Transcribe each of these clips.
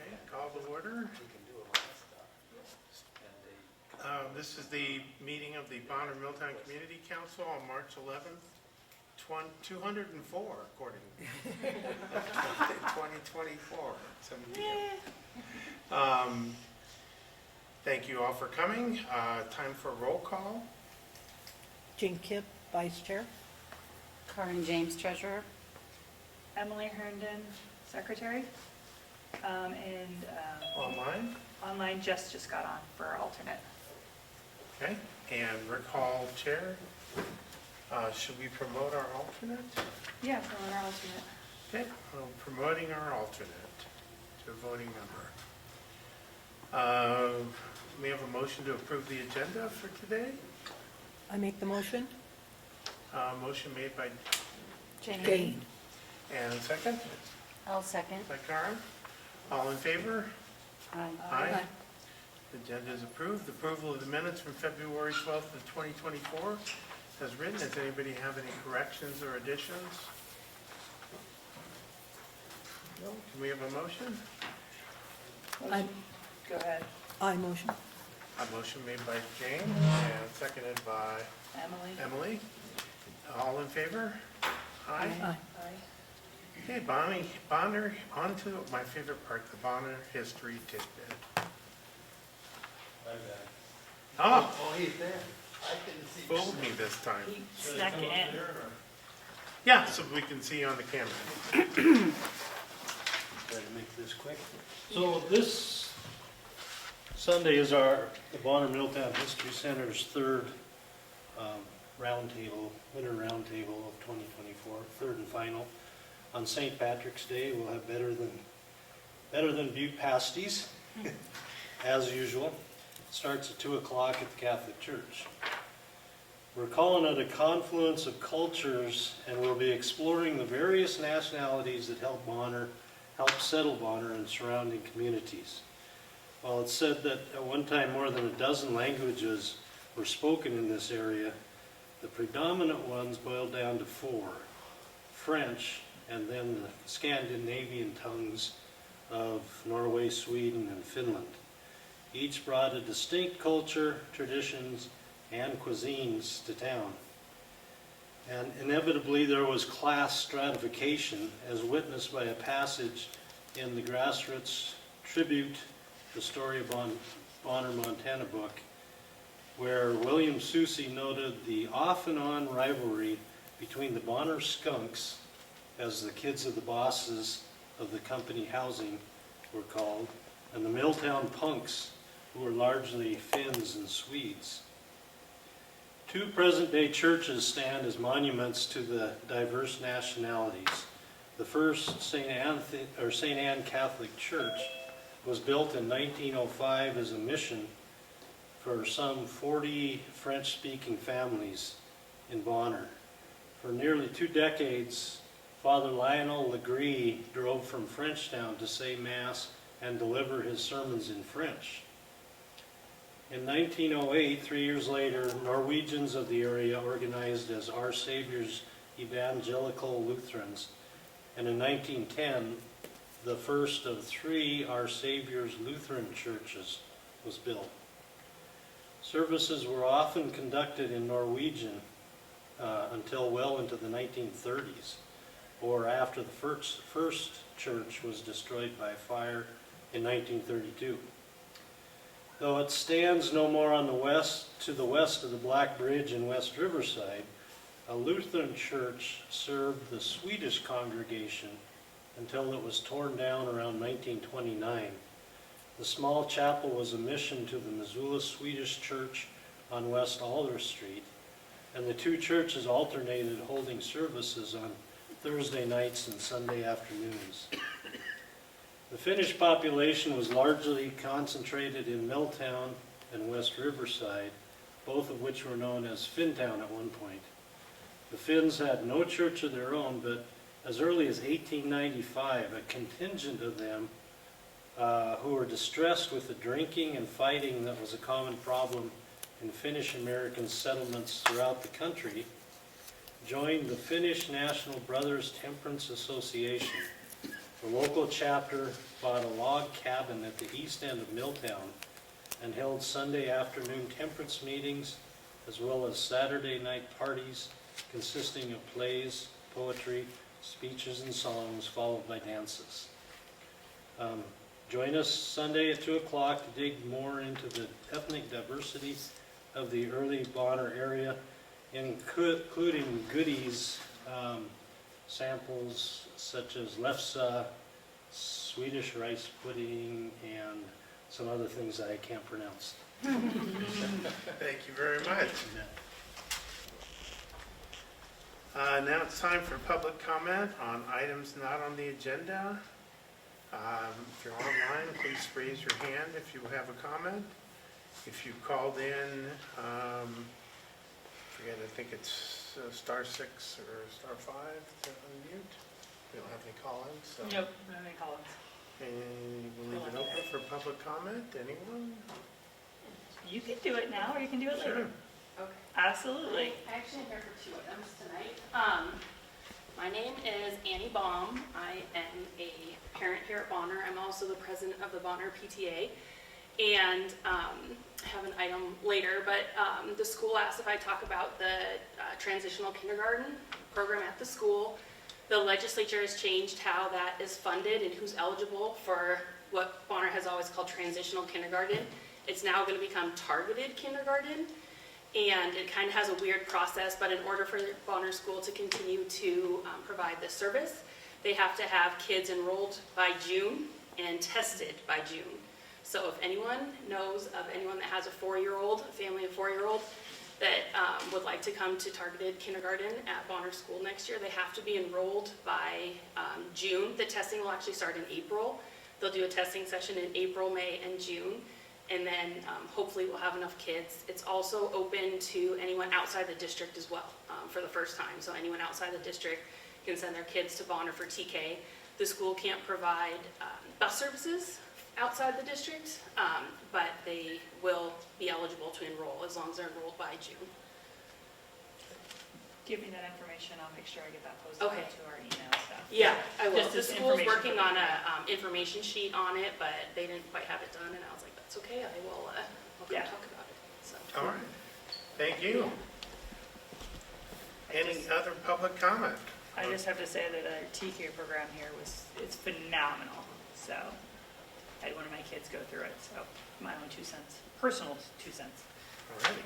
Okay, call to order. This is the meeting of the Bonner Milltown Community Council on March 11th, 204, according to 2024. Thank you all for coming. Time for roll call. Kipp, Vice Chair. Kaaren James, Treasurer. Emily Herndon, Secretary. Online. Online just got on for alternate. Okay, and Rick Hall, Chair. Should we promote our alternate? Yeah, for our alternate. Okay, promoting our alternate to a voting member. We have a motion to approve the agenda for today. I make the motion. Motion made by Jane. And second I'll second. by Kaaren. All in favor? Aye. Aye. The agenda is approved. Approval of the minutes from February 12th of 2024 as written. Does anybody have any corrections or additions? No? Can we have a motion? Go ahead. I motion. A motion made by Jane and seconded by Emily. Emily. All in favor? Aye. Aye. Aye. Okay, Bonner, on to my favorite part, the Bonner history tidbit. Oh, he's there. I couldn't see. fooled me this time. He snuck in. Yeah, so we can see on the camera. Try to make this quick. So this Sunday is the Bonner Milltown History Center's third winter roundtable of 2024, third and final. On St. Patrick's Day, we'll have better than Butte pasties, as usual. Starts at 2 o'clock at the Catholic Church. We're calling it a confluence of cultures, and we'll be exploring the various nationalities that help settle Bonner and surrounding communities. While it's said that at one time more than a dozen languages were spoken in this area, the predominant ones boiled down to 4: French, and then the Scandinavian tongues of Norway, Sweden, and Finland. Each brought a distinct culture, traditions, and cuisines to town. And inevitably there was class stratification, as witnessed by a passage in the Grassroots Tribute, the Story of Bonner, Montana book, where William Soucy noted the off-and-on rivalry between the Bonner Skunks, as the kids of the bosses of the company housing were called, and the Milltown Punks, who were largely Finns and Swedes. 2 present-day churches stand as monuments to the diverse nationalities. The first, St. Anne Catholic Church, was built in 1905 as a mission for some 40 French-speaking families in Bonner. For nearly 2 decades, Father Lionel Legree drove from Frenchtown to say Mass and deliver his sermons in French. In 1908, 3 years later, Norwegians of the area organized as Our Savior's Evangelical Lutherans, and in 1910, the first of 3 Our Savior's Lutheran churches was built. Services were often conducted in Norwegian until well into the 1930s, or after the first church was destroyed by fire in 1932. Though it stands no more to the west of the Black Bridge in West Riverside, a Lutheran church served the Swedish congregation until it was torn down around 1929. The small chapel was a mission to the Missoula Swedish Church on West Alder Street, and the 2 churches alternated holding services on Thursday nights and Sunday afternoons. The Finnish population was largely concentrated in Milltown and West Riverside, both of which were known as Finntown at one point. The Finns had no church of their own, but as early as 1895, a contingent of them who were distressed with the drinking and fighting that was a common problem in Finnish-American settlements throughout the country, joined the Finnish National Brothers Temperance Association, The local chapter bought a log cabin at the east end of Milltown and held Sunday afternoon temperance meetings as well as Saturday night parties consisting of plays, poetry, speeches, and songs, followed by dances. Join us Sunday at 2 o'clock to dig more into the ethnic diversity of the early Bonner area, including goodies, samples such as lefse, Swedish rice pudding, and some other things that I can't pronounce. Thank you very much. Now it's time for public comment on items not on the agenda. If you're online, please raise your hand if you have a comment. If you called in, forget, I think it's *6 or *5 to unmute. We don't have any call-ins, so. Nope, no any call-ins. And we'll leave it open for public comment. Anyone? You can do it now, or you can do it Sure. later. Okay. Absolutely. I actually am here for 2 items tonight. My name is Annie Baum. I am a parent here at Bonner. I'm also the president of the Bonner PTA. And have an item later, but the school asked if I talk about the transitional kindergarten program at the school. The legislature has changed how that is funded and who's eligible for what Bonner has always called transitional kindergarten. It's now going to become targeted kindergarten. And it kind of has a weird process, but in order for Bonner School to continue to provide this service, they have to have kids enrolled by June and tested by June. So if anyone knows of anyone that has a 4-year-old, a family of 4-year-old, that would like to come to targeted kindergarten at Bonner School next year, they have to be enrolled by June. The testing will actually start in April. They'll do a testing session in April, May, and June. And then hopefully we'll have enough kids. It's also open to anyone outside the district as well for the first time. So anyone outside the district can send their kids to Bonner for TK. The school can't provide bus services outside the district, but they will be eligible to enroll as long as they're enrolled by June. Give me that information, I'll make sure I get that posted Okay. to our email stuff. Yeah, I will. Just The as school's information working for on me. a information sheet on it, but they didn't quite have it done, and I was like, that's okay, I will I'll come Yeah. talk about it. So. All right. Thank you. Any other public comment? I just have to say that our TK program here it's phenomenal. So I had one of my kids go through it, so my own 2 cents, personal 2 cents. All righty.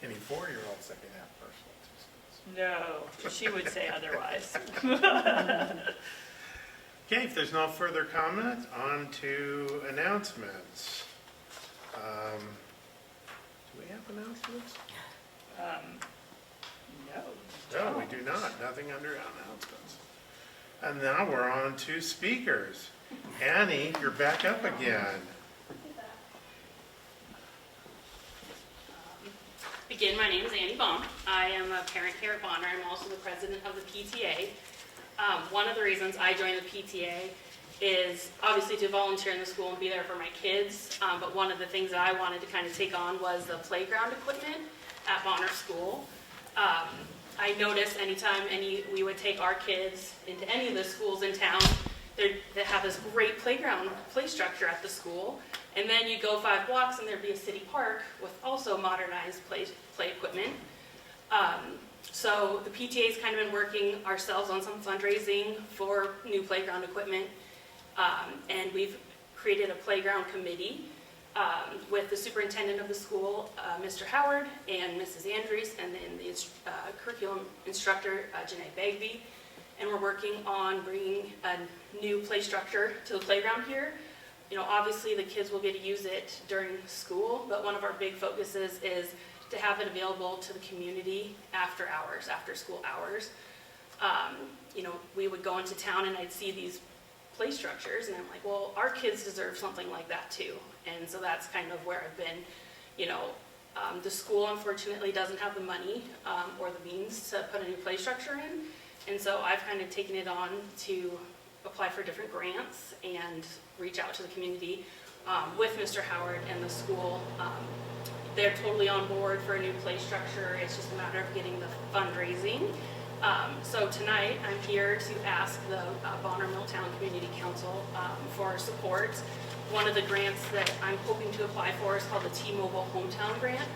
Any 4-year-olds that can have personal assistance? No, she would say otherwise. Okay, if there's no further comment, on to announcements. Do we have announcements? No. No, we do not. Nothing under announcements. And now we're on to speakers. Annie, you're back up again. Again, my name is Annie Baum. I am a parent here at Bonner. I'm also the president of the PTA. One of the reasons I joined the PTA is obviously to volunteer in the school and be there for my kids. But one of the things that I wanted to kind of take on was the playground equipment at Bonner School. I noticed anytime we would take our kids into any of the schools in town, they have this great playground play structure at the school. And then you go 5 blocks and there'd be a city park with also modernized play equipment. So the PTA's kind of been working ourselves on some fundraising for new playground equipment. And we've created a playground committee with the superintendent of the school, Mr. Howard, and Mrs. Andrews, and then the curriculum instructor, Janae Bagby. And we're working on bringing a new play structure to the playground here. You know, obviously the kids will get to use it during school, but one of our big focuses is to have it available to the community after hours, after school hours. You know, we would go into town and I'd see these play structures and I'm like, well, our kids deserve something like that too. And so that's kind of where I've been, you know, the school unfortunately doesn't have the money or the means to put a new play structure in. And so I've kind of taken it on to apply for different grants and reach out to the community with Mr. Howard and the school. They're totally on board for a new play structure. It's just a matter of getting the fundraising So tonight, I'm here to ask the Bonner Milltown Community Council for support. One of the grants that I'm hoping to apply for is called the T-Mobile Hometown Grant.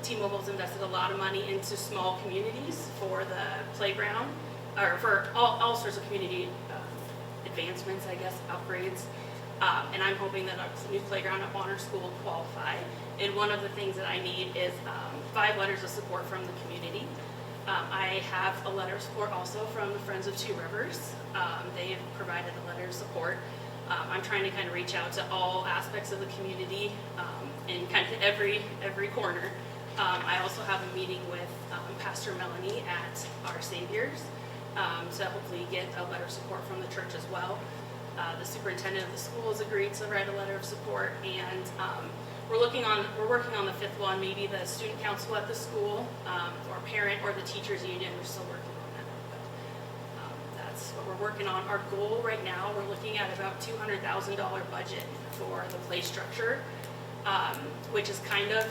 T-Mobile's invested a lot of money into small communities for the playground, or for all sorts of community advancements, I guess, upgrades. And I'm hoping that a new playground at Bonner School will qualify. And one of the things that I need is 5 letters of support from the community. I have a letter of support also from the Friends of Two Rivers. They have provided a letter of support. I'm trying to kind of reach out to all aspects of the community in kind of every corner. I also have a meeting with Pastor Melanie at Our Saviors to hopefully get a letter of support from the church as well. The superintendent of the school has agreed to write a letter of support, and we're working on the 5th one, maybe the student council at the school, or parent, or the teachers union. We're still working on that. But, that's what we're working on. Our goal right now, we're looking at about $200,000 budget for the play structure, which is kind of,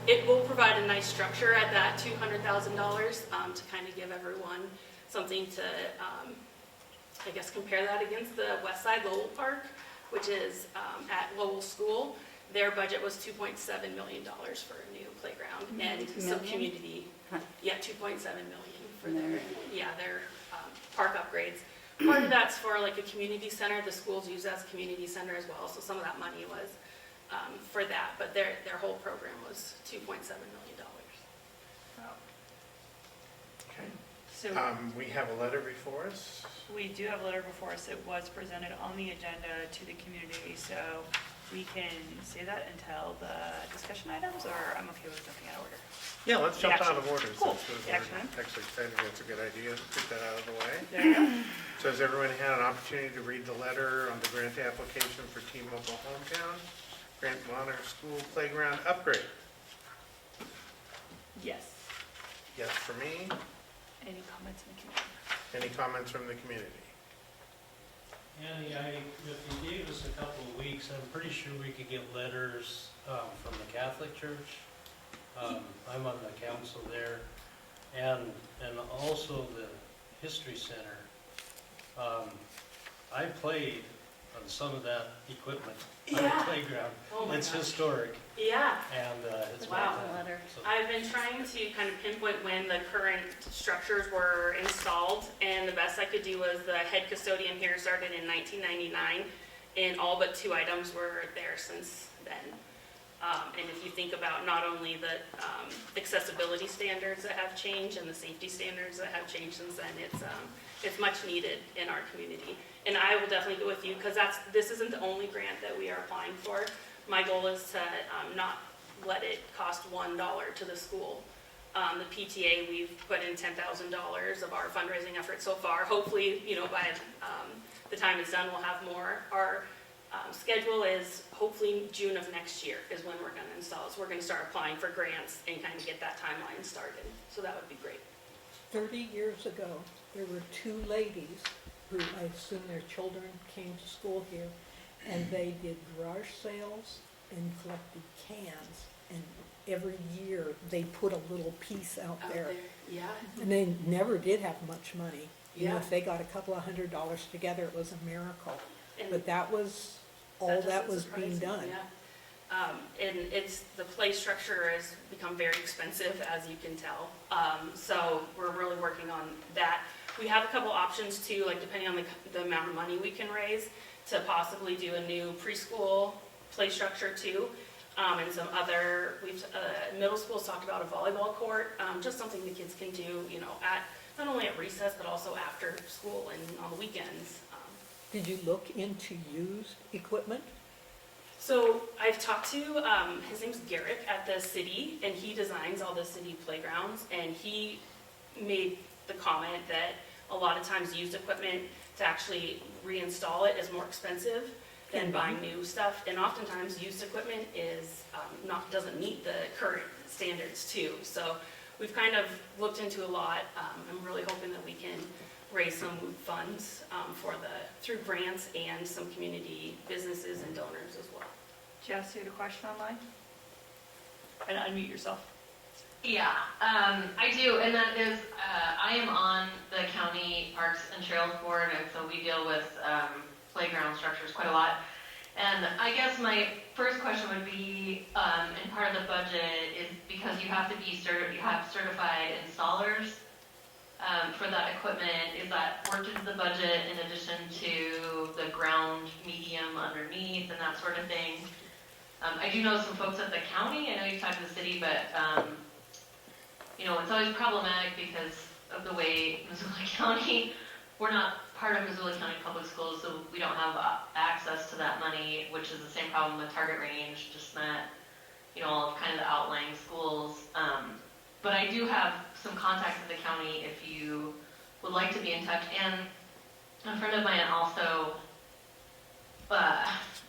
it will provide a nice structure at that $200,000 to kind of give everyone something to, I guess, compare that against the West Side Lowell Park, which is at Lowell School. Their budget was $2.7 million for a new playground and some community, 2.7 million for their park upgrades. Part of that's for like a community center. The schools use that as a community center as well, so some of that money was for that, but their whole program was $2.7 million. Okay. So We have a letter before us. we do have a letter before us that was presented on the agenda to the community, so we can say that until the discussion items, or I'm okay with jumping out of order. Yeah, let's jump out of Action. order. Cool. Since The we're action item. actually excited, that's a good idea, get that out of the way. There you go. So has everyone had an opportunity to read the letter on the grant application for T-Mobile Hometown? Grant Bonner School Playground Upgrade? Yes. Yes for me. Any comments in the community? Any comments from the community? Annie, if you gave us a couple of weeks, I'm pretty sure we could get letters from the Catholic Church. I'm on the council there, and also the History Center. I played on some of that equipment on the Yeah. playground. Oh my It's gosh. historic, Yeah. and it's Wow. my time. Letter. So- I've been trying to kind of pinpoint when the current structures were installed, and the best I could do was the head custodian here started in 1999, and all but 2 items were there since then. And if you think about not only the accessibility standards that have changed and the safety standards that have changed since then, it's much needed in our community. And I will definitely go with you, because this isn't the only grant that we are applying for. My goal is to not let it cost $1 to the school. The PTA, we've put in $10,000 of our fundraising effort so far. Hopefully, by the time it's done, we'll have more. Our schedule is hopefully June of next year is when we're going to install. So we're going to start applying for grants and kind of get that timeline started. So that would be great. 30 years ago, there were 2 ladies who, I assume their children came to school here, and they did garage sales and collected cans. And every year, they put a little piece out there. Yeah. And they never did have much money. Yeah. If they got a couple of $100 together, it was a miracle. And But that was all that doesn't was surprise being me, done. yeah. And the play structure has become very expensive, as you can tell. So we're really working on that. We have a couple options too, like depending on the amount of money we can raise, to possibly do a new preschool play structure too. And some other, middle school's talked about a volleyball court, just something the kids can do, not only at recess, but also after school and on the weekends. Did you look into used equipment? So I've talked to, his name's Garrick at the city, and he designs all the city playgrounds, and he made the comment that a lot of times used equipment, to actually reinstall it is more expensive than buying new stuff, and oftentimes used equipment doesn't meet the current standards too. So we've kind of looked into a lot. I'm really hoping that we can raise some funds through grants and some community businesses and donors as well. Jess, you had a question online? And unmute yourself. Yeah, I do, and that is, I am on the county parks and trails board, and so we deal with playground structures quite a lot. And I guess my first question would be, and part of the budget is because you have to be you have certified installers for that equipment. Is that worked into the budget in addition to the ground medium underneath and that sort of thing? I do know some folks at the county. I know you talked to the city, but you know, it's always problematic because of the way Missoula County, we're not part of Missoula County Public Schools, so we don't have access to that money, which is the same problem with Target Range, just not, you know, all of kind of the outlying schools. But I do have some contacts at the county if you would like to be in touch. And a friend of mine also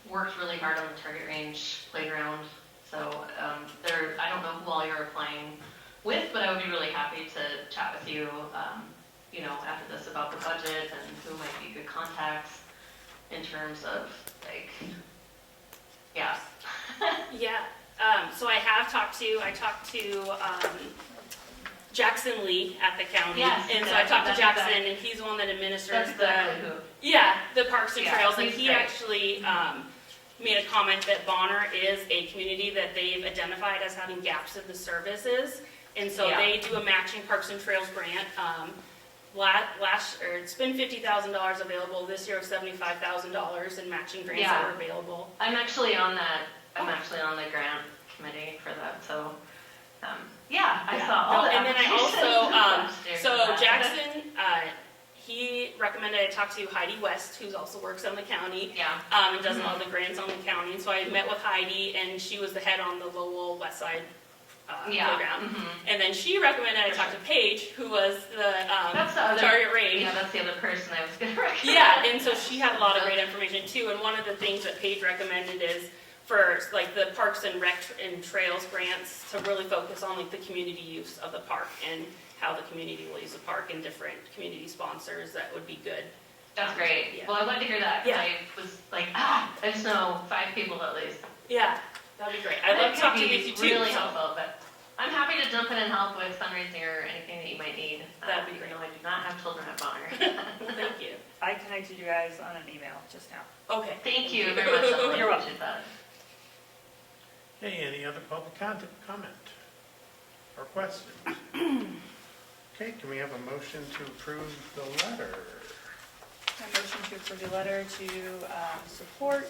worked really hard on the Target Range playground. So I don't know who all you're applying with, but I would be really happy to chat with you, you know, after this about the budget and who might be good contacts in terms of, like, yeah. Yeah, so I talked to Jackson Lee at the county. Yes, and so I talked to that's Jackson, exactly- and he's the one that administers That's exactly who. the parks and Yeah, trails, and he's he great. actually made a comment that Bonner is a community that they've identified as having gaps in the services, and so Yeah. they do a matching parks and trails grant. It's been $50,000 available. This year, $75,000 in matching grants Yeah. that are available. I'm actually on that. I'm actually on the grant committee for that. So, yeah, I saw all No, the and then I applications also, last year for so that. Jackson, he recommended I talk to Heidi West, who also works on the county, Yeah. and does all the grants on the county. And so I met with Heidi, and she was the head on the Lowell West Side Yeah. program. Mhm. And then she recommended I talk to Paige, who was the That's the other. Target Range. Yeah, that's the other person I was going to recommend. Yeah, and so she had a lot of great information too. And one of the things that Paige recommended is for like the Parks and Rec and Trails grants to really focus on like the community use of the park and how the community will use the park and different community sponsors that would be good. That's great. Yeah. Well, I'm glad to hear that. 'Cause Yeah. I was like, I just know 5 people at least. Yeah, that'd be great. I'd love to talk to you too. Really so- helpful, but I'm happy to jump in and help with fundraising or anything that you might need. That'd be You great. know, I do not have children at Bonner. Thank you. I connected you guys on an email just now. Okay. Thank you very much. I really You're welcome. appreciate that. Hey, any other public comment or questions? Okay, can we have a motion to approve the letter? A motion to approve the letter to support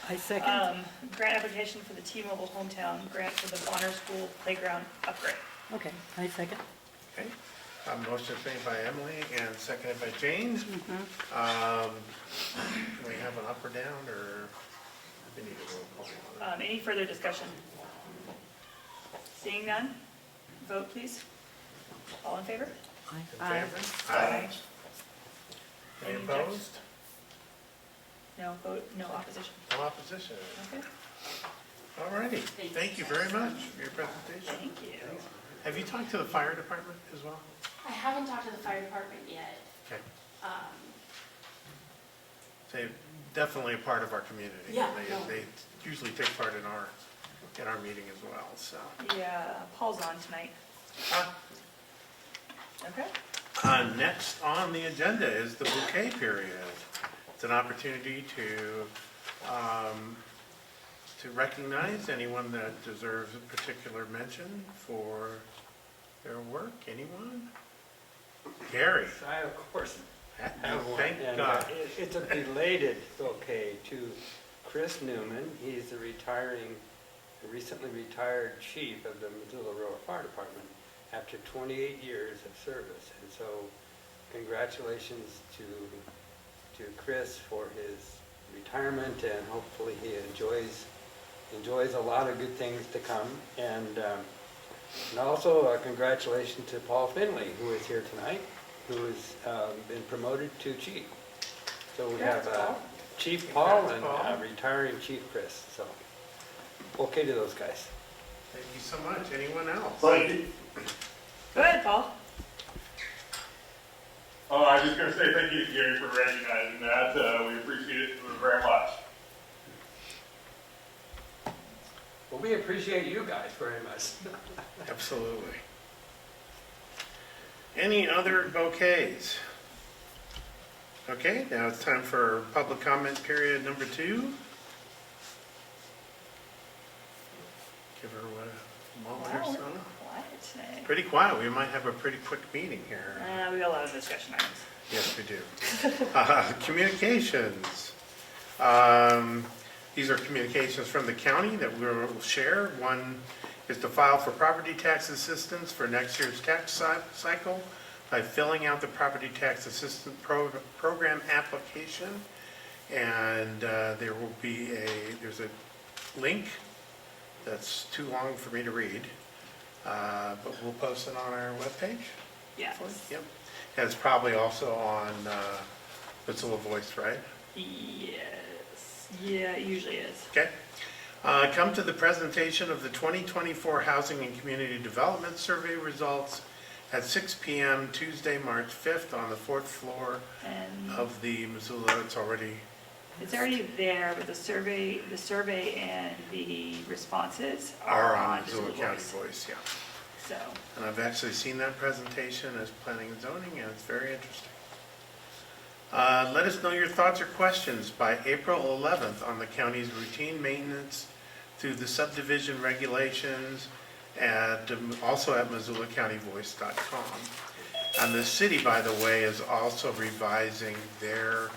I second. grant application for the T-Mobile Hometown grant for the Bonner School playground upgrade. Okay, I second. Okay, motion made by Emily and seconded by James. Mm-hmm. Can we have an up or down, or we need a roll call? Any further discussion? Seeing none, vote please. All in favor? In Aye. favor? Aye. Any Any opposed? No vote, no opposition. No opposition? Okay, All righty, thank you very much for your presentation. thank you. Have you talked to the fire department as well? I haven't talked to the fire department yet. Okay. Um, They're definitely a part of our community. Yeah, They- no. They usually take part in our meeting as well, so. Yeah, Paul's on tonight. Uh, Okay. Next on the agenda is the bouquet period. It's an opportunity to recognize anyone that deserves a particular mention for their work. Anyone? Gary? I, of course, have one. Thank And, God. It's a belated bouquet to Chris Newman. He's the recently retired chief of the Missoula Rural Fire Department after 28 years of service. And so congratulations to Chris for his retirement, and hopefully he enjoys a lot of good things to come. And also congratulations to Paul Finley, who is here tonight, who has been promoted to chief. So we have Chief Paul and retiring Chief Chris. So, okay to those guys. Thank you so much. Anyone else? Go ahead, Paul. Oh, I was just going to say thank you to Gary for recognizing that. We appreciate it very much. Well, we appreciate appreciate you guys very much. Absolutely. Any other bouquets? Okay, now it's time for public comment period number 2. Give her a moment or Wow, so. quiet today. Pretty quiet. We might have a pretty quick meeting here. We got a lot of discussion items. Yes, we do. Communications. These are communications from the county that we will share. One is to file for property tax assistance for next year's tax cycle by filling out the property tax assistance program application. And there's a link that's too long for me to read, but we'll post it on our webpage. Yeah. Yep. And it's probably also on Mozilla Voice, right? Yes. Yeah, it usually is. Okay. Come to the presentation of the 2024 Housing and Community Development Survey results at 6 p.m. Tuesday, March 5th on the 4th floor And of the Missoula. It's already, there, but the survey and the responses are are on on Missoula Missoula County Voice. Voice, yeah. So, And I've actually seen that presentation as planning and zoning, and it's very interesting. Let us know your thoughts or questions by April 11th on the county's routine maintenance through the subdivision regulations, also at MissoulaCountyVoice.com. And the city, by the way, is also revising their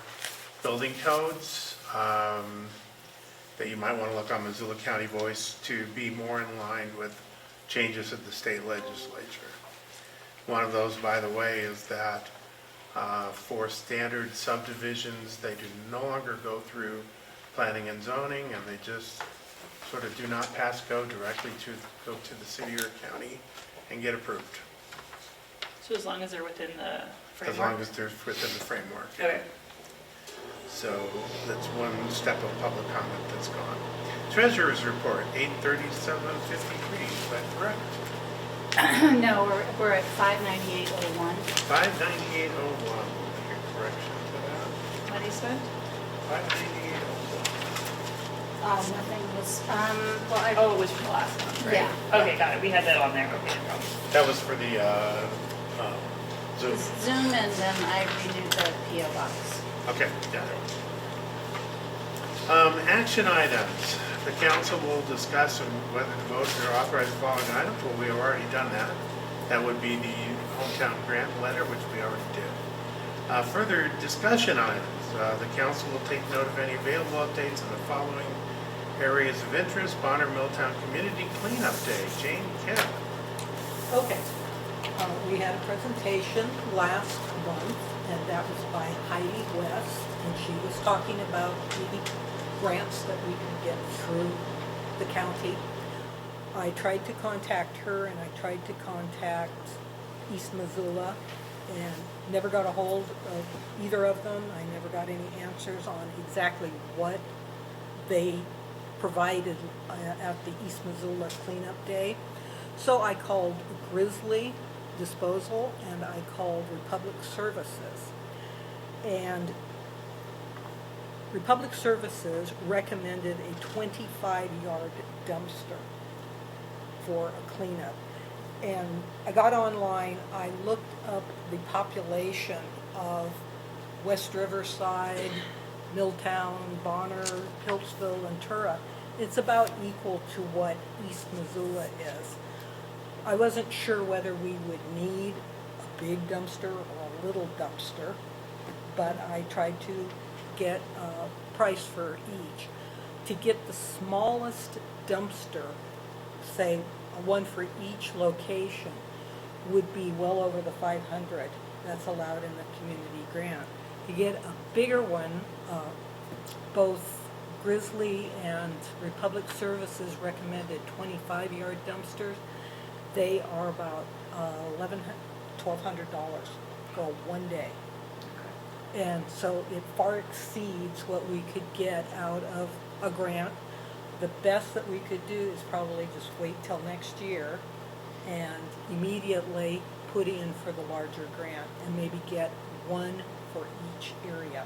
building codes that you might want to look on Missoula County Voice to be more in line with changes at the state legislature. One of those, by the way, is that for standard subdivisions, they do no longer go through planning and zoning, and they just sort of do not pass go directly go to the city or county and get approved, so as long as they're within the as framework? long as they're within the framework. Okay. So that's one step of public comment that's gone. Treasurer's report, 837.53, is that correct? No, we're at 598.01. 598.01, your correction to that. Money spent? 598.01. Nothing was, well, I, Oh, it was from the last month, right? Yeah. Okay, got it. We had that on there. Okay, no problem. That was for the Zoom. Zoom, and then I renewed the PO box. Okay, got it. Action items. The council will discuss whether to vote or authorize the following items. Well, we have already done that. That would be the hometown grant letter, which we already did. Further discussion items. The council will take note of any available updates in the following areas of interest. Bonner Milltown Community Cleanup Day. Jane Kipp. Okay. We had a presentation last month, and that was by Heidi West, and she was talking about the grants that we can get through the county. I tried to contact her, and I tried to contact East Missoula, and never got a hold of either of them. I never got any answers on exactly what they provided at the East Missoula Cleanup Day. So I called Grizzly Disposal, and I called Republic Services. And Republic Services recommended a 25-yard dumpster for a cleanup. And I got online, I looked up the population of West Riverside, Milltown, Bonner, Hillsville, and Tura. It's about equal to what East Missoula is. I wasn't sure whether we would need a big dumpster or a little dumpster, but I tried to get a price for each. To get the smallest dumpster, say one for each location, would be well over the 500 that's allowed in the community grant. To get a bigger one, both Grizzly and Republic Services recommended 25-yard dumpsters. They are about $1,200 for one day. And so it far exceeds what we could get out of a grant. The best that we could do is probably just wait till next year and immediately put in for the larger grant and maybe get one for each area.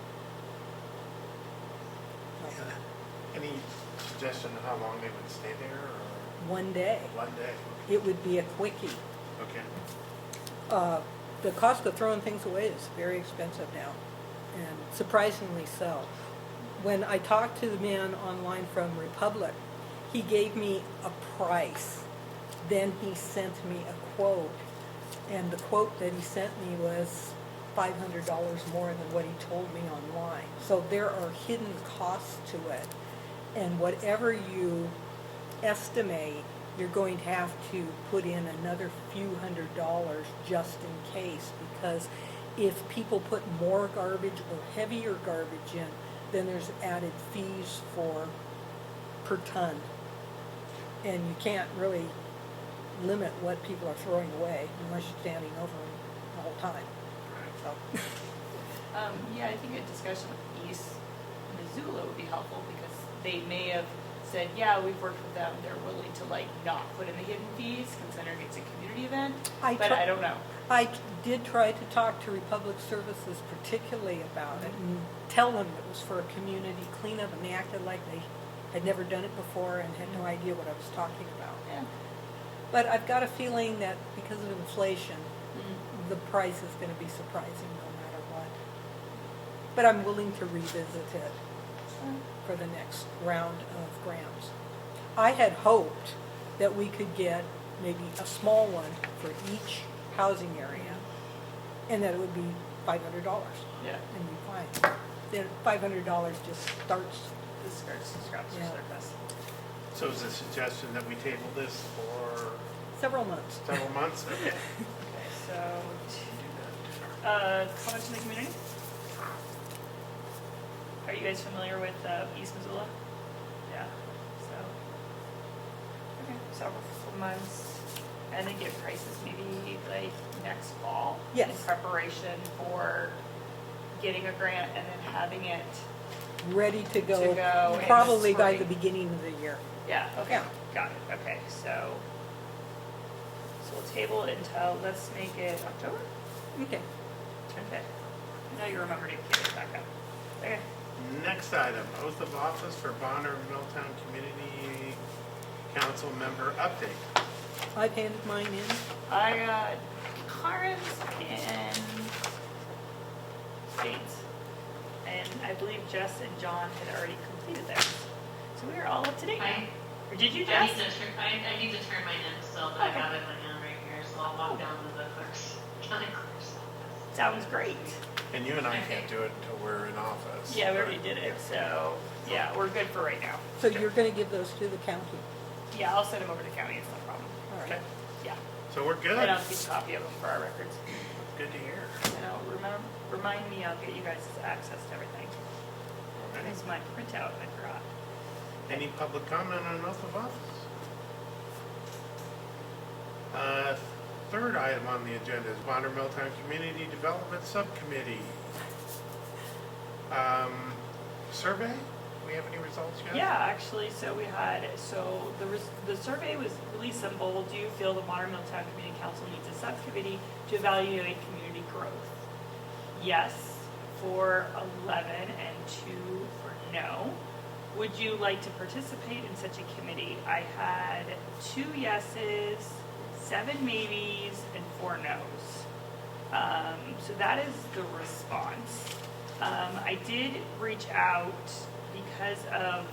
Any suggestion of how long they would stay there? Or? one day. One day, It would be a quickie. okay. The cost of throwing things away is very expensive now, and surprisingly so. When I talked to the man online from Republic, he gave me a price. Then he sent me a quote, and the quote that he sent me was $500 more than what he told me online. So there are hidden costs to it, and whatever you estimate, you're going to have to put in another few $100s just in case, because if people put more garbage or heavier garbage in, then there's added fees per ton. And you can't really limit what people are throwing away unless you're standing over them the whole time. So, Yeah, I think a discussion with East Missoula would be helpful, because they may have said, yeah, we've worked with them, they're willing to like not put in the hidden fees, considering it's a community event, but I don't know. I did try to talk to Republic Services particularly about it and tell them it was for a community cleanup, and they acted like they had never done it before and had no idea what I was talking about. Yeah. But I've got a feeling that because of inflation, the price is going to be surprising no matter what. But I'm willing to revisit it for the next round of grants. I had hoped that we could get maybe a small one for each housing area, and that it would be $500 Yeah. and be fine. Then $500 just starts. The skirts, scraps, or Yeah. surface. So is the suggestion that we table this for Several months. several months? Okay. Okay, so, comments from the community? Are you guys familiar with East Missoula? Yeah, so, okay, several months, and then get prices maybe like next fall? Yes. In preparation for getting a grant and then having it, Ready to go, To go in the probably by the spring. beginning of the year. yeah, okay, Yeah. got it, okay, so we'll table it until, let's make it October? Okay. Okay. I know you remembered it, keep it back up. Okay. Next item, oath of office for Bonner Milltown Community Council member update. I've handed mine in. I got Karen's and James. And I believe Jess and John had already completed theirs. So we are all up to date now. Or did you, I Jess? need to turn mine in still, but I have it in my hand right here, so I'll walk down to the county clerk's office. Sounds great. And you and I can't do it until we're in office. Yeah, we already did it, so, yeah, we're good for right now. So you're going to give those to the county? Yeah, I'll send them over to the county, it's no problem. All Okay, right. Yeah. so we're good. And I'll keep a copy of them for our records. Good to hear. And I'll remind me, I'll get you guys access to everything. Okay. Here's my printout, I forgot. Any public comment on oath of office? Third item on the agenda is Bonner Milltown Community Development Subcommittee. Survey? Do we have any results yet? Yeah, actually, so we had, the survey was really simple. Do you feel the Bonner Milltown Community Council needs a subcommittee to evaluate community growth? Yes, for 11 and 2 for no. Would you like to participate in such a committee? I had 2 yeses, 7 maybes, and 4 nos. So that is the response. I did reach out because of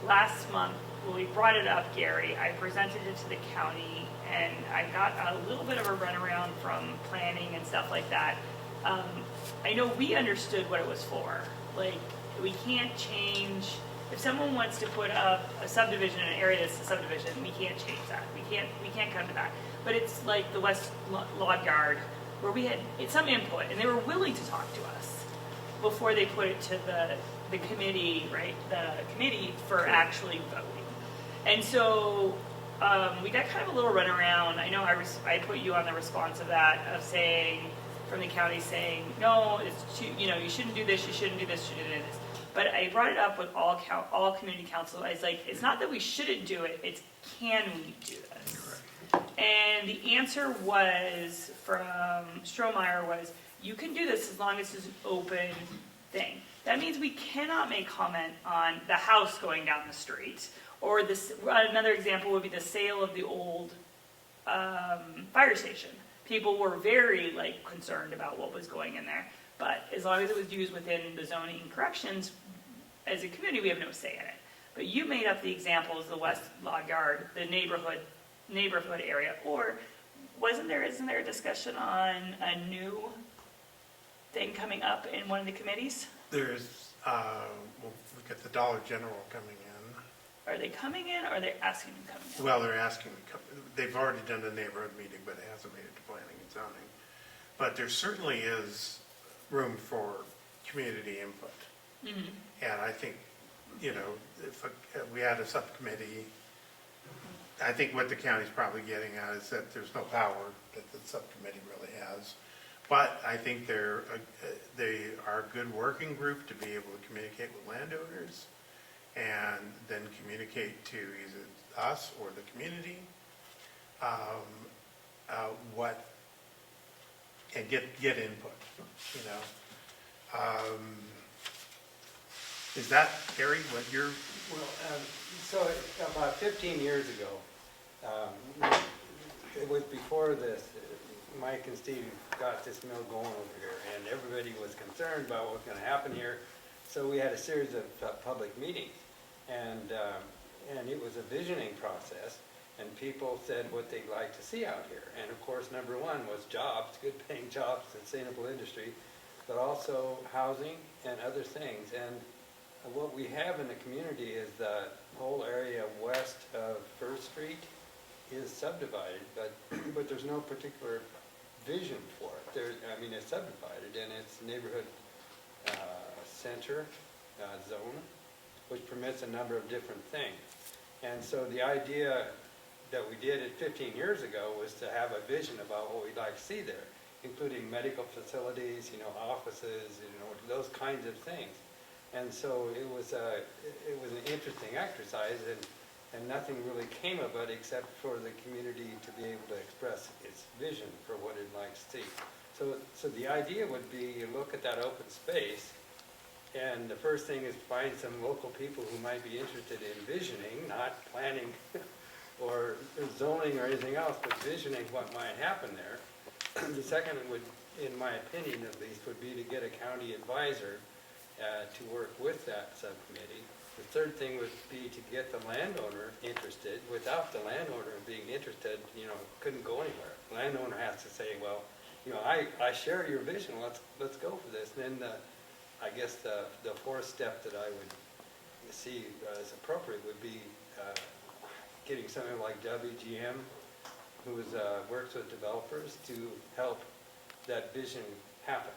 last month, when we brought it up, Gary, I presented it to the county, and I got a little bit of a runaround from planning and stuff like that. I know we understood what it was for. Like, we can't change, if someone wants to put up a subdivision in an area that's a subdivision, we can't change that. We can't come to that. But it's like the West Log Yard, where we had some input, and they were willing to talk to us before they put it to the committee, right? The committee for actually voting. And so we got kind of a little runaround. I know I put you on the response of that, of saying, from the county saying, no, it's too, you shouldn't do this, you shouldn't do this, you shouldn't do this. But I brought it up with all community council. I was like, it's not that we shouldn't do it, it's can we do this? And the answer was from Strohmeyer was, you can do this as long as it's an open thing. That means we cannot make comment on the house going down the street Or this, another example would be the sale of the old fire station. People were very concerned about what was going in there, but as long as it was used within the zoning corrections, as a community, we have no say in it. But you made up the examples, the West Log Yard, the neighborhood area, or isn't there a discussion on a new thing coming up in one of the committees? There's, we've got the Dollar General coming in. Are they coming in, or are they asking to come in? Well, they're asking to come, they've already done the neighborhood meeting, but it hasn't made it to planning and zoning. But there certainly is room for community input. Mhm. And I think, if we had a subcommittee, I think what the county's probably getting at is that there's no power that the subcommittee really has. But I think they are a good working group to be able to communicate with landowners and then communicate to either us or the community and get input, Is that, Harry, what you're? Well, so about 15 years ago, it was before this, Mike and Steve got this mill going over here, and everybody was concerned about what was going to happen here. So we had a series of public meetings, and it was a visioning process, and people said what they'd like to see out here. And of course, number one was jobs, good paying jobs, sustainable industry, but also housing and other things. And what we have in the community is the whole area west of First Street is subdivided, but there's no particular vision for it. It's subdivided, and it's neighborhood center zone, which permits a number of different things. And so the idea that we did it 15 years ago was to have a vision about what we'd like to see there, including medical facilities, offices, those kinds of things. And so it was an interesting exercise, and nothing really came of it except for the community to be able to express its vision for what it'd like to see. So the idea would be you look at that open space, and the first thing is find some local people who might be interested in visioning, not planning or zoning or anything else, but visioning what might happen there. The second would, in my opinion at least, would be to get a county advisor to work with that subcommittee. The third thing would be to get the landowner interested. Without the landowner being interested, couldn't go anywhere. The landowner has to say, well, I share your vision. Let's go for this. And then I guess the fourth step that I would see as appropriate would be getting something like WGM, who works with developers, to help that vision happen.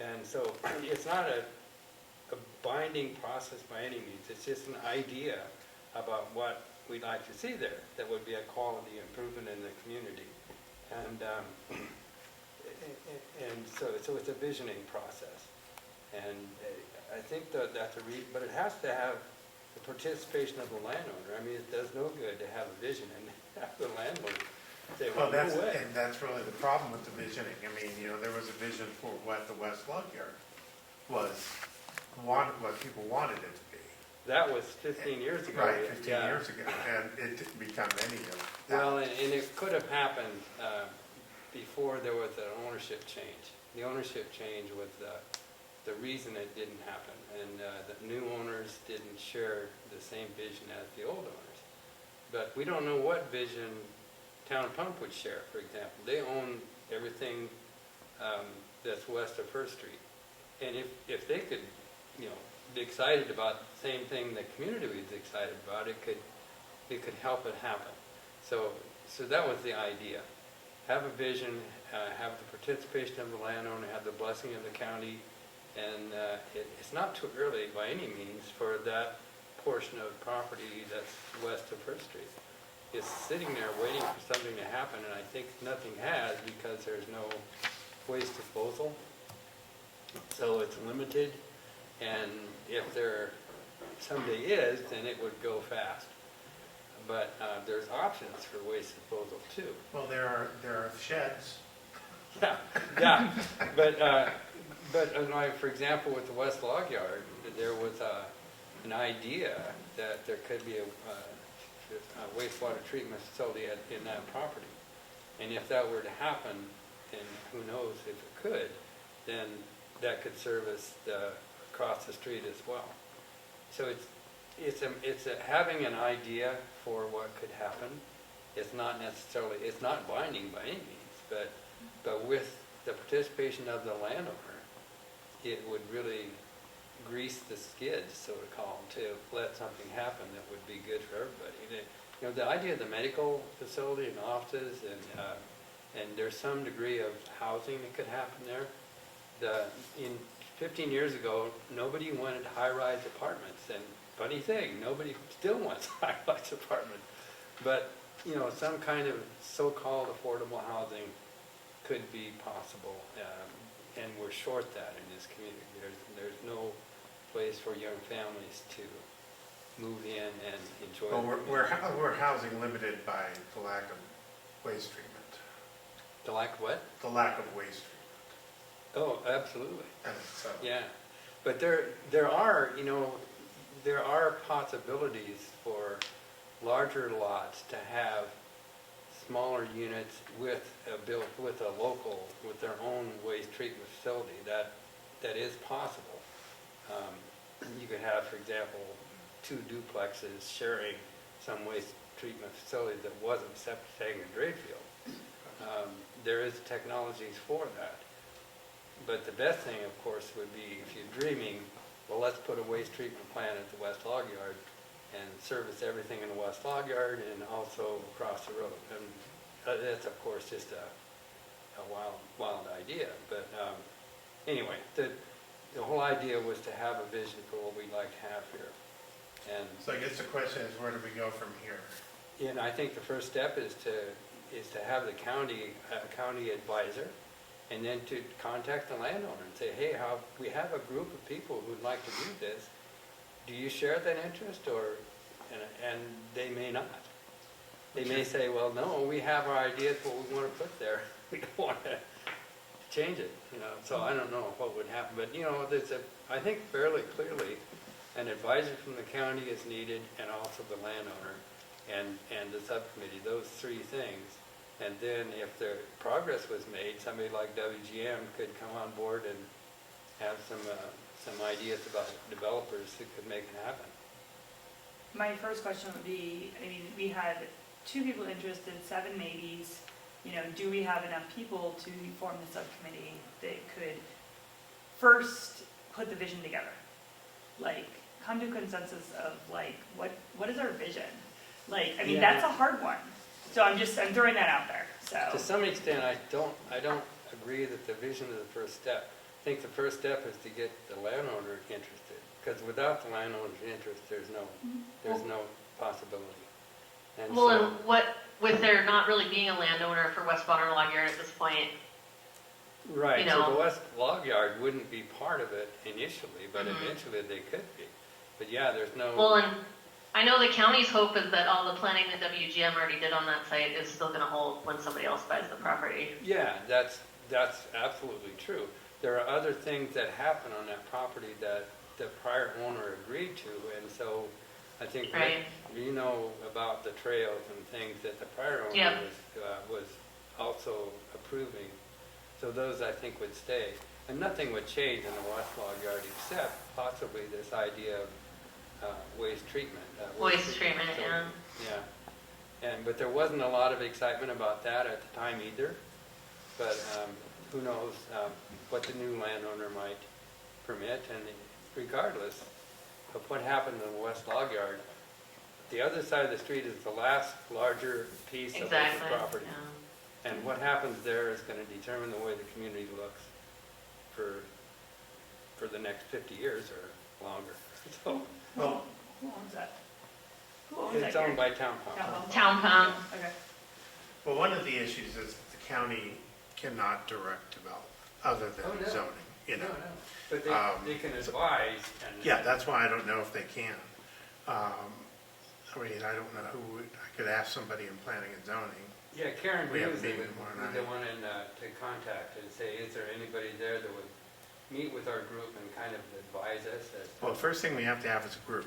And so it's not a binding process by any means. It's just an idea about what we'd like to see there that would be a quality improvement in the community. And so it's a visioning process. And I think that's a reason, but it has to have the participation of the landowner. It does no good to have a vision and have the landowner say, well, no way. And that's really the problem with the visioning. There was a vision for what the West Log Yard was, what people wanted it to be. That was 15 years ago. Right, 15 years ago, and it didn't become any of that. Well, and it could have happened before there was an ownership change. The ownership change was the reason it didn't happen, and the new owners didn't share the same vision as the old owners. But we don't know what vision Town Pump would share, for example. They own everything that's west of First Street. And if they could, be excited about the same thing the community was excited about, it could help it happen. So that was the idea. Have a vision, have the participation of the landowner, have the blessing of the county, and it's not too early by any means for that portion of property that's west of First Street. It's sitting there waiting for something to happen, and I think nothing has because there's no waste disposal. So it's limited, and if there someday is, then it would go fast. But there's options for waste disposal too. Well, there are sheds. Yeah. But like, for example, with the West Log Yard, there was an idea that there could be a wastewater treatment facility in that property. And if that were to happen, and who knows if it could, then that could service across the street as well. So it's having an idea for what could happen. It's not necessarily, it's not binding by any means, but with the participation of the landowner, it would really grease the skids, so to call, to let something happen that would be good for everybody. The idea of the medical facility and offices, and there's some degree of housing that could happen there. 15 years ago, nobody wanted high-rise apartments, and funny thing, nobody still wants high-rise apartments. But, some kind of so-called affordable housing could be possible, and we're short that in this community. There's no place for young families to move in and enjoy. Well, we're housing limited by the lack of waste treatment. The lack of what? The lack of waste treatment. Oh, absolutely. And so, Yeah, but there are possibilities for larger lots to have smaller units with their own waste treatment facility. That is possible. You could have, for example, 2 duplexes sharing some waste treatment facility that wasn't septic tank and drain field. There is technologies for that. But the best thing, of course, would be if you're dreaming, well, let's put a waste treatment plant at the West Log Yard and service everything in the West Log Yard and also across the road. And that's, of course, just a wild idea. But anyway, the whole idea was to have a vision for what we'd like to have here. And so I guess the question is, where do we go from here? and I think the first step is to have the county advisor, and then to contact the landowner and say, hey, we have a group of people who'd like to do this. Do you share that interest? And they may not. They may say, well, no, we have our ideas what we want to put there. We don't want to change it, So I don't know what would happen, but there's I think fairly clearly an advisor from the county is needed, and also the landowner and the subcommittee, those 3 things. And then if the progress was made, somebody like WGM could come on board and have some ideas about developers who could make it happen. My first question would be, we had 2 people interested, 7 maybes. Do we have enough people to form the subcommittee that could first put the vision together? Come to a consensus of what is our vision? Yeah. That's a hard one. So I'm throwing that out there. To So some extent, I don't agree that the vision is the first step. I think the first step is to get the landowner interested, because without the landowner's interest, there's no possibility. And Well, so, and with there not really being a landowner for West Bonner Log Yard at this point, right, you so know. the West Log Yard wouldn't be part of it initially, but Mhm. eventually they could be. But yeah, there's no. well, and I know the county's hope is that all the planning that WGM already did on that site is still going to hold when somebody else buys the property. Yeah, that's absolutely true. There are other things that happen on that property that the prior owner agreed to, and so I think Right. you know about the trails and things that the prior owner Yep. was also approving. So those I think would stay, and nothing would change in the West Log Yard except possibly this idea of waste treatment. Waste treatment, So, yeah. Yeah, but there wasn't a lot of excitement about that at the time either. But who knows what the new landowner might permit, and regardless of what happened in the West Log Yard, the other side of the street is the last larger piece of Exactly. the property. Yeah. And what happens there is going to determine the way the community looks for the next 50 years or longer. So Well, who owns that? Who owns that? it's owned here? by Town Pump. Town Hall? Town Pump. Okay. well, one of the issues is the county cannot direct develop other than Oh, no. zoning, No. But they can advise and. Yeah, that's why I don't know if they can. I don't know I could ask somebody in planning and zoning. Yeah, Kaaren We have a James meeting would tomorrow be the night. one to contact and say, is there anybody there that would meet with our group and kind of advise us as. Well, the first thing we have to have is a group.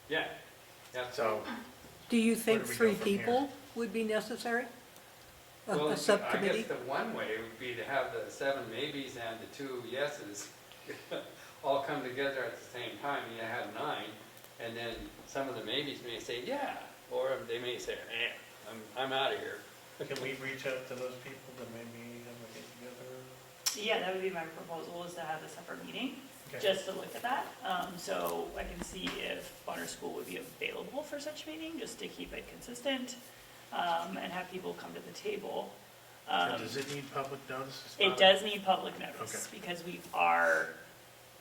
Yeah. Yeah. So, Do you think do we go 3 from here? people would be necessary? Well, A I subcommittee? guess the one way would be to have the 7 maybes and the 2 yeses all come together at the same time, and you have 9, and then some of the maybes may say, yeah, or they may say, I'm out of here. can we reach out to those people that maybe have a get together? Yeah, that would be my proposal, is to have a separate meeting, Okay. just to look at that. So I can see if Bonner School would be available for such meeting, just to keep it consistent, and have people come to the table. And does it need public notice? as It well? does need public notice, Okay. because we are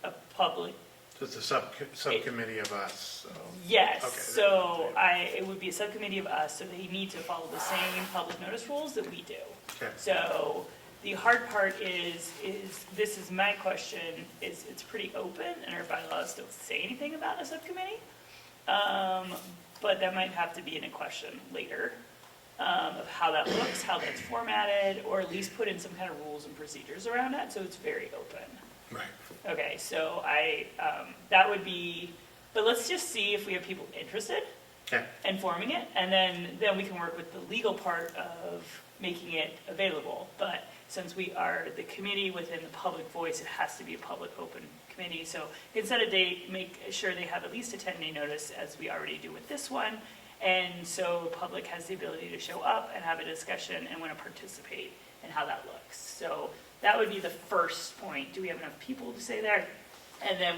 a public, So it's a subcommittee of us, so. yes, Okay, so it would be a subcommittee of us, so they need to follow the same public notice rules that we do. Okay. So the hard part is this is my question, is it's pretty open and our bylaws don't say anything about a subcommittee. But that might have to be in a question later, of how that looks, how that's formatted, or at least put in some kind of rules and procedures around it, so it's very open. Right. Okay, so that would be, but let's just see if we have people interested Okay. in forming it, and then we can work with the legal part of making it available. But since we are the committee within the public voice, it has to be a public open committee. So you can set a date, make sure they have at least a 10-day notice, as we already do with this one. And so the public has the ability to show up and have a discussion and want to participate in how that looks. So that would be the first point. Do we have enough people to say there? And then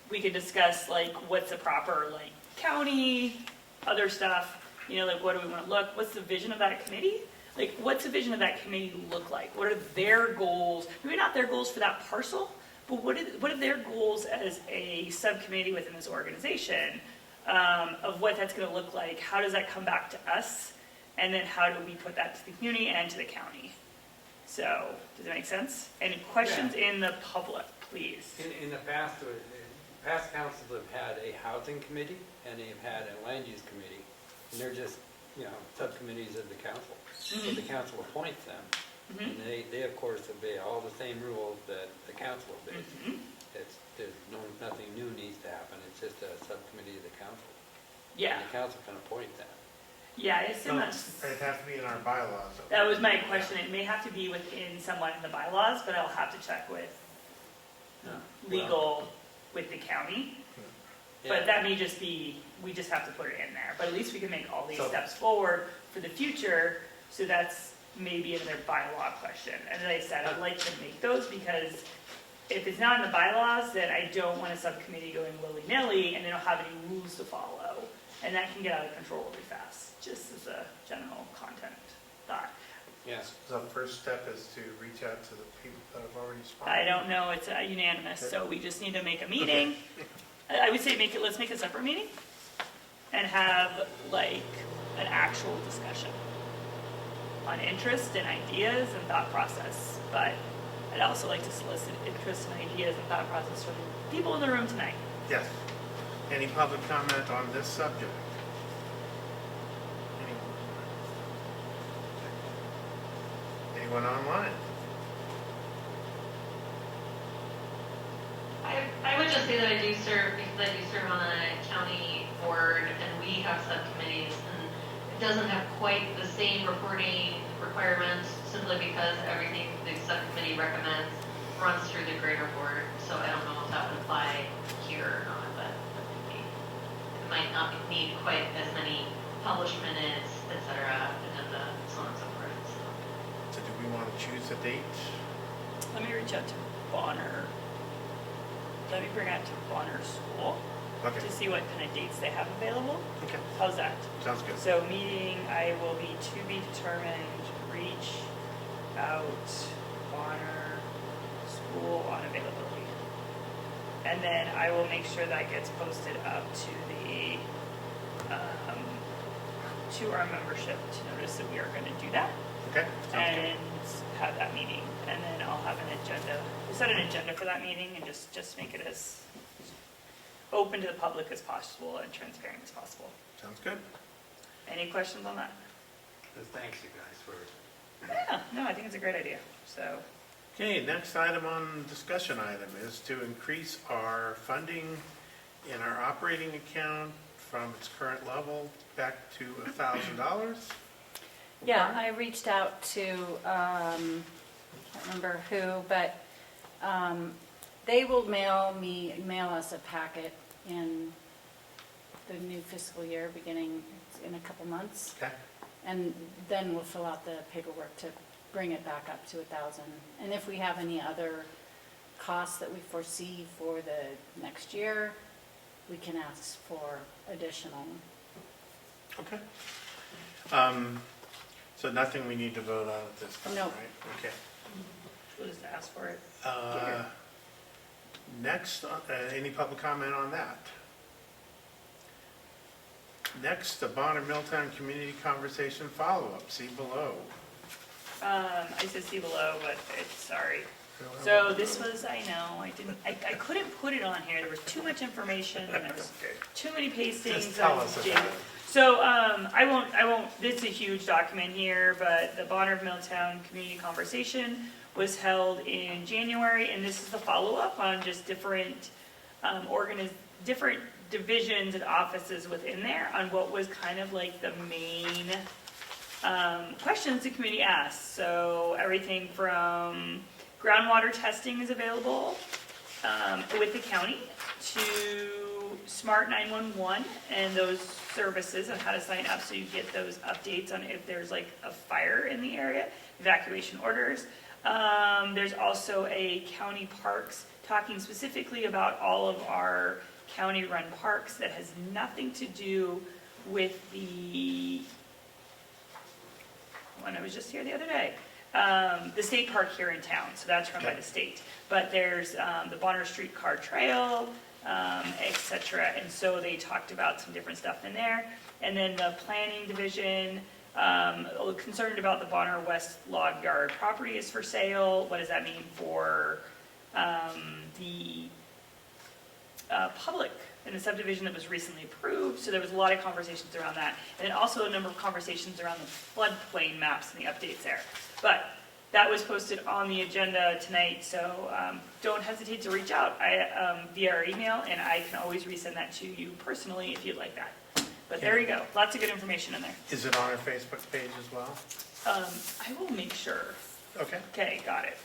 we could discuss like what's the proper like county, other stuff, like what do we want to look, what's the vision of that committee? Like what's the vision of that committee look like? What are their goals? Maybe not their goals for that parcel, but what are their goals as a subcommittee within this organization, of what that's going to look like? How does that come back to us? And then how do we put that to the community and to the county? So, does that make sense? Any questions in the public, please? In the past, past councils have had a housing committee and they've had a land use committee. And they're just, subcommittees of the council. So the council appoints them. And they of course obey all the same rules that the council obeys. Nothing new needs to happen. It's just a subcommittee of the council. Yeah, And the council can appoint them. yeah, I assume No, that's, it'd have to be in our bylaws. that was my question. It may have to be within somewhat in the bylaws, but I'll have to check with legal with the county. But that may just be, we just have to put it in there. But at least we can make all these So- steps forward for the future, so that's maybe another bylaw question. And as I said, I'd like to make those, because if it's not in the bylaws, then I don't want a subcommittee going willy-nilly and they don't have any rules to follow. And that can get out of control really fast, just as a general content thought. Yes. So the first step is to reach out to the people that have already spoken. I don't know, it's unanimous, so we just need to make a meeting. I would say let's make a separate meeting and have like an actual discussion on interest and ideas and thought process. But I'd also like to solicit interest and ideas and thought process from the people in the room tonight. Yes. Any public comment on this subject? Anyone online? I would just say that I do serve, because I do serve on a county board, and we have subcommittees, and it doesn't have quite the same reporting requirements, simply because everything the subcommittee recommends runs through the greater board, so I don't know if that would apply here or not, but it might not need quite as many published minutes, et cetera, agenda, so on and so forth, so. So do we want to choose a date? Let me reach out to Bonner. Let me bring out to Bonner School Okay, to see what kind of dates they have available. okay, How's that? sounds good. So meeting, I will be to be determined, reach out, Bonner School on availability. And then I will make sure that gets posted up to the, to our membership to notice that we are gonna do that Okay, sounds good. and have that meeting. And then I'll have an agenda, we'll set an agenda for that meeting and just make it as open to the public as possible and transparent as possible. Sounds good. Any questions on that? Thanks you guys for. Yeah, no, I think it's a great idea. So Okay, next item on discussion item is to increase our funding in our operating account from its current level back to $1,000. Yeah, I reached out to, can't remember who, but they will mail us a packet in the new fiscal year, beginning in a couple months. Okay, And then we'll fill out the paperwork to bring it back up to 1,000. And if we have any other costs that we foresee for the next year, we can ask for additional. okay. So nothing we need to vote on at this time, No. right? Okay. We'll just ask for it. Next, any public comment on that? Next, the Bonner Milltown Community Conversation follow-up, see below. I said see below, but it's, sorry. So this was, I know, I couldn't put it on here. There was too much information and there was Okay. too many pastings. Just tell us about it. So, I won't, this is a huge document here, but the Bonner Milltown Community Conversation was held in January, and this is the follow-up on just different, different divisions and offices within there on what was kind of like the main, questions the community asked. So everything from groundwater testing is available, with the county, to Smart 911 and those services and how to sign up so you get those updates on if there's like a fire in the area, evacuation orders. There's also a county parks talking specifically about all of our county-run parks that has nothing to do with the one I was just here the other day. The state park here in town, so that's run by the state. But there's the Bonner Streetcar Trail, et cetera. And so they talked about some different stuff in there. And then the planning division, concerned about the Bonner West Log Yard property is for sale. What does that mean for the public in the subdivision that was recently approved? So there was a lot of conversations around that. And then also a number of conversations around the floodplain maps and the updates there. But that was posted on the agenda tonight, so don't hesitate to reach out via our email, and I can always resend that to you personally if you'd like that. But there you go, lots of good information in there. Is it on our Facebook page as well? I will make sure. Okay, Okay, got it.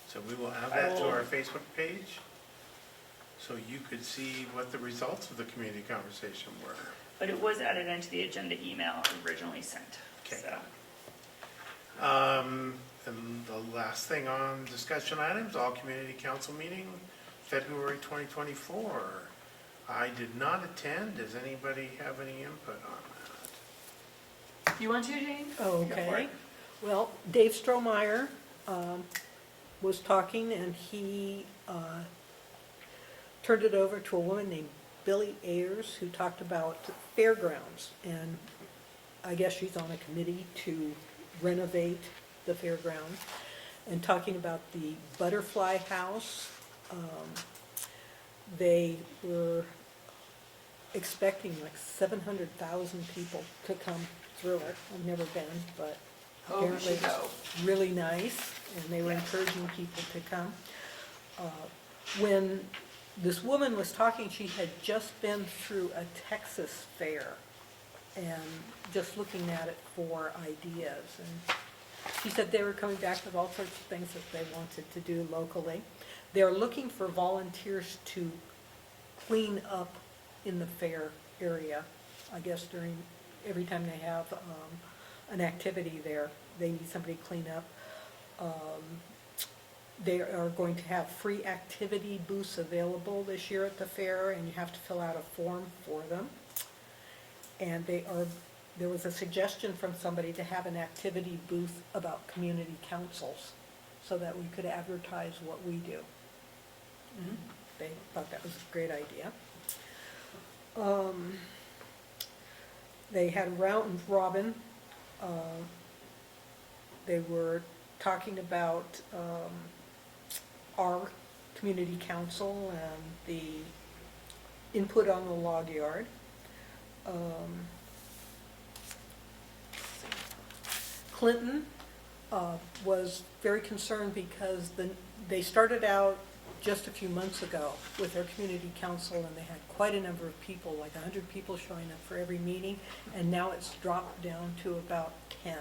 so we will add that to our Facebook page, so you could see what the results of the community conversation were. But it was added into the agenda email originally sent. Okay. So. And the last thing on discussion items, all community council meeting, February 2024. I did not attend. Does anybody have any input on that? You want to, Jane? Go for Okay. it. Well, Dave Strohmeyer was talking, and he turned it over to a woman named Billy Ayers, who talked about fairgrounds. And I guess she's on a committee to renovate the fairground, and talking about the butterfly house. They were expecting like 700,000 people to come through it. I've never been, but apparently it's really nice, and they were encouraging people to come. When this woman was talking, she had just been through a Texas fair and just looking at it for ideas. And she said they were coming back with all sorts of things that they wanted to do locally. They're looking for volunteers to clean up in the fair area. I guess every time they have an activity there, they need somebody to clean up. They are going to have free activity booths available this year at the fair, and you have to fill out a form for them. And there was a suggestion from somebody to have an activity booth about community councils so that we could advertise what we do. They thought that was a great idea. They had a round robin. They were talking about our community council and the input on the log yard. Clinton was very concerned because they started out just a few months ago with their community council, and they had quite a number of people, like 100 people showing up for every meeting, and now it's dropped down to about 10.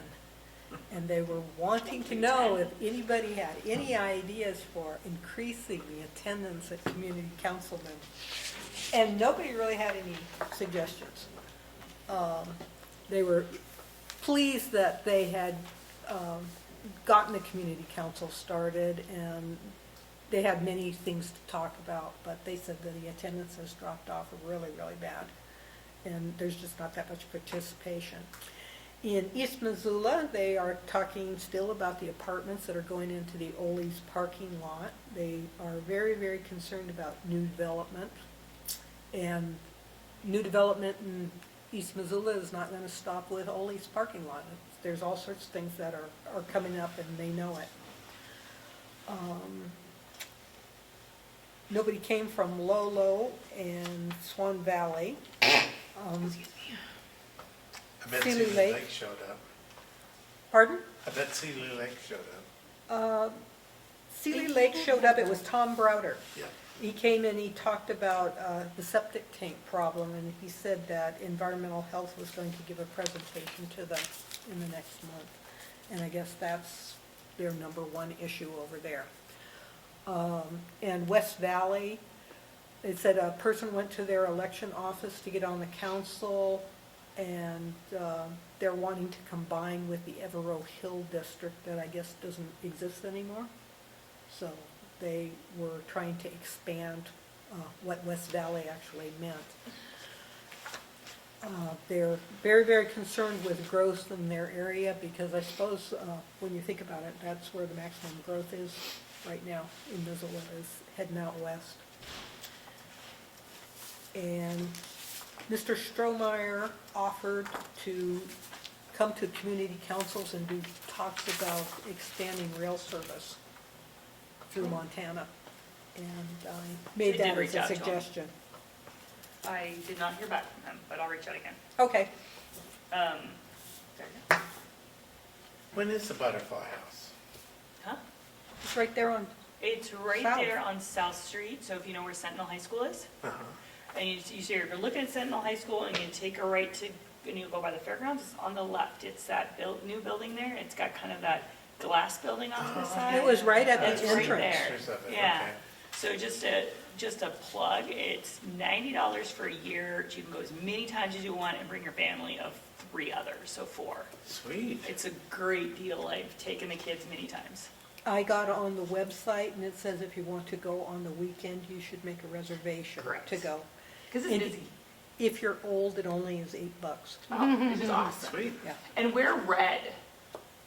And they were wanting to know if anybody had any ideas for increasing the attendance at community council members. And nobody really had any suggestions. They were pleased that they had gotten the community council started, and they had many things to talk about, but they said that the attendance has dropped off really, really bad, and there's just not that much participation. In East Missoula, they are talking still about the apartments that are going into the Ole's parking lot. They are very, very concerned about new development, and new development in East Missoula is not going to stop with Ole's parking lot. There's all sorts of things that are coming up, and they know it. Nobody came from Lolo and Swan Valley. I bet Sealy Sealy Lake. Lake showed up. Pardon? I bet Sealy Lake showed up. Sealy Lake showed up. It was Tom Browder. Yeah. He came and he talked about the septic tank problem, and he said that environmental health was going to give a presentation to them in the next month. And I guess that's their number one issue over there. And West Valley, it said a person went to their election office to get on the council, and they're wanting to combine with the Evero Hill district that I guess doesn't exist anymore. So they were trying to expand what West Valley actually meant. They're very, very concerned with growth in their area, because I suppose when you think about it, that's where the maximum growth is right now in Missoula, is heading out west. And Mr. Strohmeyer offered to come to community councils and do talks about expanding rail service through Montana. And I made I that did as reach a out to him. suggestion. I did not hear back from them, but I'll reach out again. Okay. There you go. When is the Butterfly House? Huh? It's right there on, It's right South. there on South Street, so if you know where Sentinel High School is, Uh-huh. and you're looking at Sentinel High School, and you take a right to, and you go by the fairgrounds, it's on the left. It's that new building there. It's got kind of that glass building off the side. it was right at That's the right entrance. there. Pictures of it, Yeah. okay. So just a plug, it's $90 for a year. You can go as many times as you want and bring your family of 3 others, so 4. Sweet. It's a great deal. I've taken the kids many times. I got on the website, and it says if you want to go on the weekend, you should make a reservation Correct. to go. Because it's And busy. If you're old, it only is $8. Which is awesome. Sweet. Yeah. And we're red,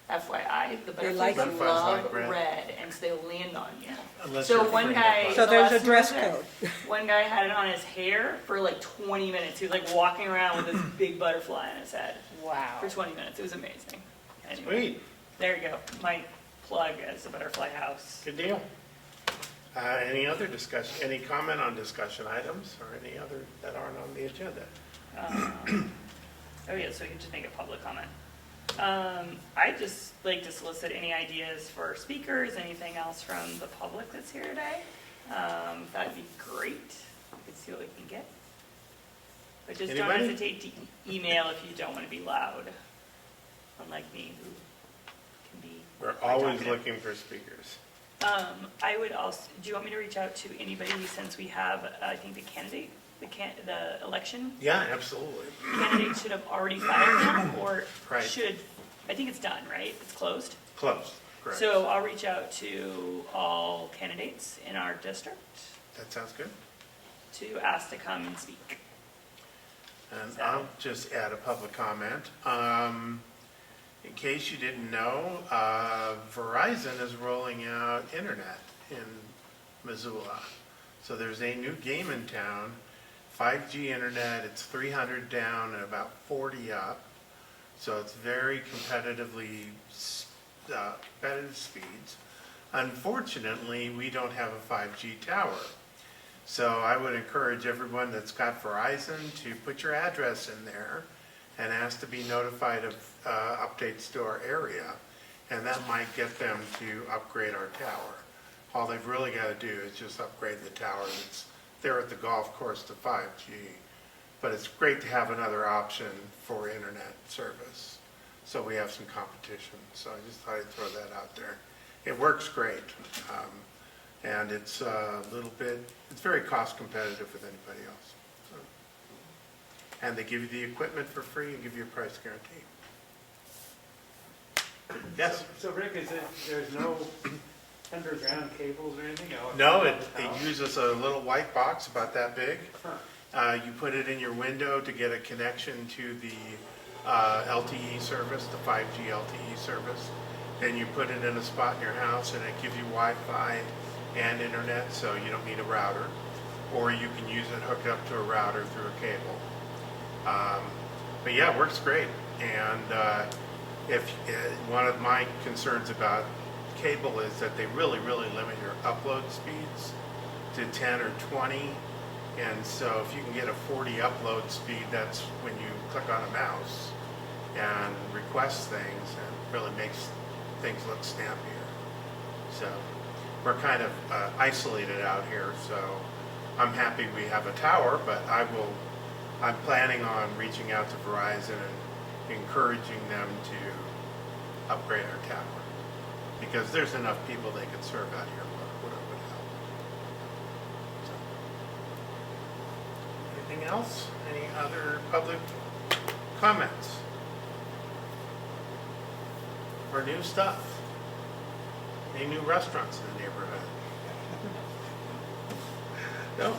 FYI. The They butterflies like it. love Butterflies like red. and so they land on you. Unless So you're one afraid of guy- bugs. So The there's a last dress one was code. One guy had it on his hair for like 20 minutes. He was like walking around with this big butterfly on his head Wow. for 20 minutes. It was amazing. Anyway, Sweet. there you go. My plug as the butterfly house. Good deal. Any other discussion, any comment on discussion items or any other that aren't on the agenda? Oh yeah, so we can just make a public comment. I'd just like to solicit any ideas for speakers, anything else from the public that's here today. That'd be great. We could see what we can get. But just don't Anybody? hesitate to email if you don't want to be loud. Unlike me, who can be. We're quite always talkative. looking for speakers. I would also, do you want me to reach out to anybody since we have, I think the election Yeah, absolutely. candidates should have already filed them, or Right. should, I think it's done, right? It's closed? Close, correct. So I'll reach out to all candidates in our district That sounds good. to ask to come and speak. And I'll just add a public comment. In case you didn't know, Verizon is rolling out internet in Missoula. So there's a new game in town, 5G internet. It's 300 down and about 40 up. So it's very competitive speeds. Unfortunately, we don't have a 5G tower. So I would encourage everyone that's got Verizon to put your address in there and ask to be notified of updates to our area. and that might get them to upgrade our tower. All they've really got to do is just upgrade the tower that's there at the golf course to 5G. But it's great to have another option for internet service, so we have some competition. So I just thought I'd throw that out there. It works great, and it's it's very cost competitive with anybody else. So. And they give you the equipment for free and give you a price guarantee. Yes? So Rick, there's no underground cables or anything? No, it uses a little white box about that big. Huh. You put it in your window to get a connection to the LTE service, the 5G LTE service. Then you put it in a spot in your house and it gives you Wi-Fi and internet, so you don't need a router. Or you can use it hooked up to a router through a cable. But yeah, it works great. And if one of my concerns about cable is that they really limit your upload speeds to 10 or 20. And so if you can get a 40 upload speed, that's when you click on a mouse and request things, and really makes things look snappier. So we're kind of isolated out here, so I'm happy we have a tower, but I'm planning on reaching out to Verizon and encouraging them to upgrade our tower, because there's enough people they could serve out here would help. So. Anything else? Any other public comments? Or new stuff? Any new restaurants in the neighborhood? No.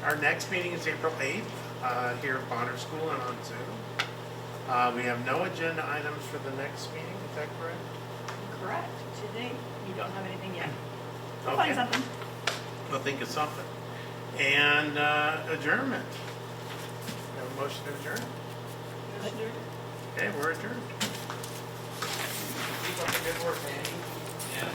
Our next meeting is April 8th here at Bonner School and on Zoom. We have no agenda items for the next meeting, is that correct? Correct. Today, you don't have anything yet. We'll Okay. find something. We'll think of something. And adjournment. We have a motion to adjourn? Okay, we're adjourned. Keep up the good work, Andy. Yeah.